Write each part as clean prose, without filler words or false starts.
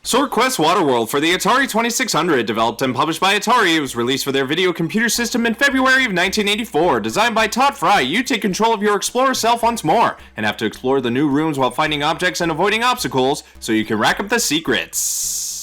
SwordQuest WaterWorld for the Atari 2600, developed and published by Atari. It was released for their video computer system in February of 1984. Designed by Todd Fry, you take control of your explorer self once more, and have to explore the new rooms while finding objects and avoiding obstacles, so you can rack up the secrets.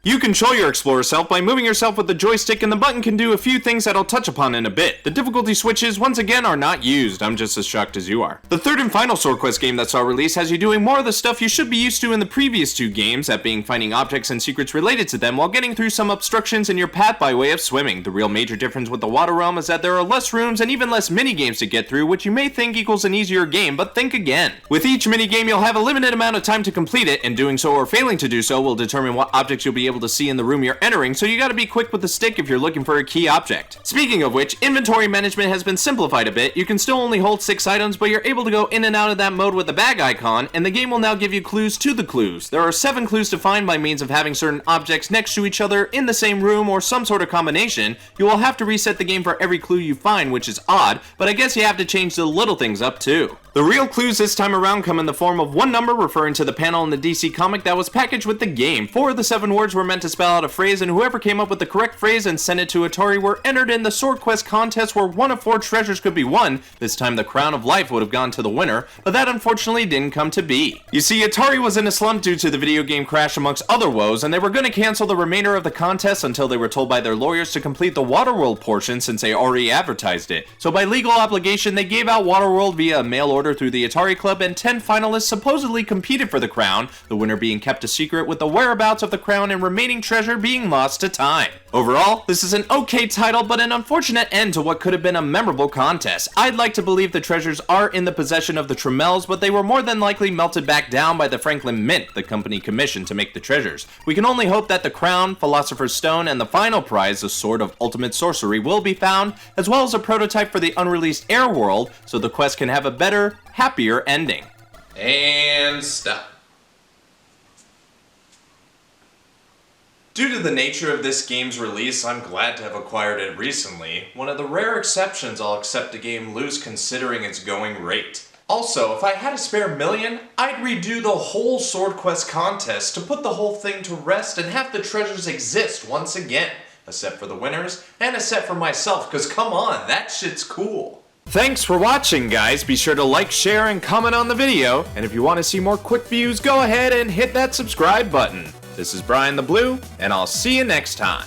You control your explorer self by moving yourself with the joystick, and the button can do a few things that I'll touch upon in a bit. The difficulty switches, once again, are not used. I'm just as shocked as you are. The third and final SwordQuest game that saw release has you doing more of the stuff you should be used to in the previous two games, that being finding objects and secrets related to them while getting through some obstructions in your path by way of swimming. The real major difference with the water realm is that there are less rooms and even less mini-games to get through, which you may think equals an easier game, but think again. With each mini-game, you'll have a limited amount of time to complete it, and doing so or failing to do so will determine what objects you'll be able to see in the room you're entering, so you gotta be quick with the stick if you're looking for a key object. Speaking of which, inventory management has been simplified a bit. You can still only hold 6 items, but you're able to go in and out of that mode with the bag icon, and the game will now give you clues to the clues. There are 7 clues to find by means of having certain objects next to each other in the same room or some sort of combination. You will have to reset the game for every clue you find, which is odd, but I guess you have to change the little things up too. The real clues this time around come in the form of one number referring to the panel in the DC comic that was packaged with the game. 4 of the 7 words were meant to spell out a phrase, and whoever came up with the correct phrase and sent it to Atari were entered in the SwordQuest contest, where 1 of 4 treasures could be won. This time the Crown of Life would have gone to the winner, but that unfortunately didn't come to be. You see, Atari was in a slump due to the video game crash amongst other woes, and they were going to cancel the remainder of the contest until they were told by their lawyers to complete the WaterWorld portion, since they already advertised it. So by legal obligation, they gave out WaterWorld via a mail order through the Atari Club, and 10 finalists supposedly competed for the crown, the winner being kept a secret, with the whereabouts of the crown and remaining treasure being lost to time. Overall, this is an okay title, but an unfortunate end to what could have been a memorable contest. I'd like to believe the treasures are in the possession of the Tremels, but they were more than likely melted back down by the Franklin Mint, the company commissioned to make the treasures. We can only hope that the crown, Philosopher's Stone, and the final prize, the Sword of Ultimate Sorcery, will be found, as well as a prototype for the unreleased Air World, so the quest can have a better, happier ending. And stop. Due to the nature of this game's release, I'm glad to have acquired it recently. One of the rare exceptions I'll accept a game loose considering its going rate. Also, if I had a spare million, I'd redo the whole SwordQuest contest to put the whole thing to rest and have the treasures exist once again. A set for the winners, and a set for myself, cause come on, that shit's cool. Thanks for watching, guys. Be sure to like, share, and comment on the video. And if you want to see more quick views, go ahead and hit that subscribe button. This is BrianTheBlue, and I'll see you next time.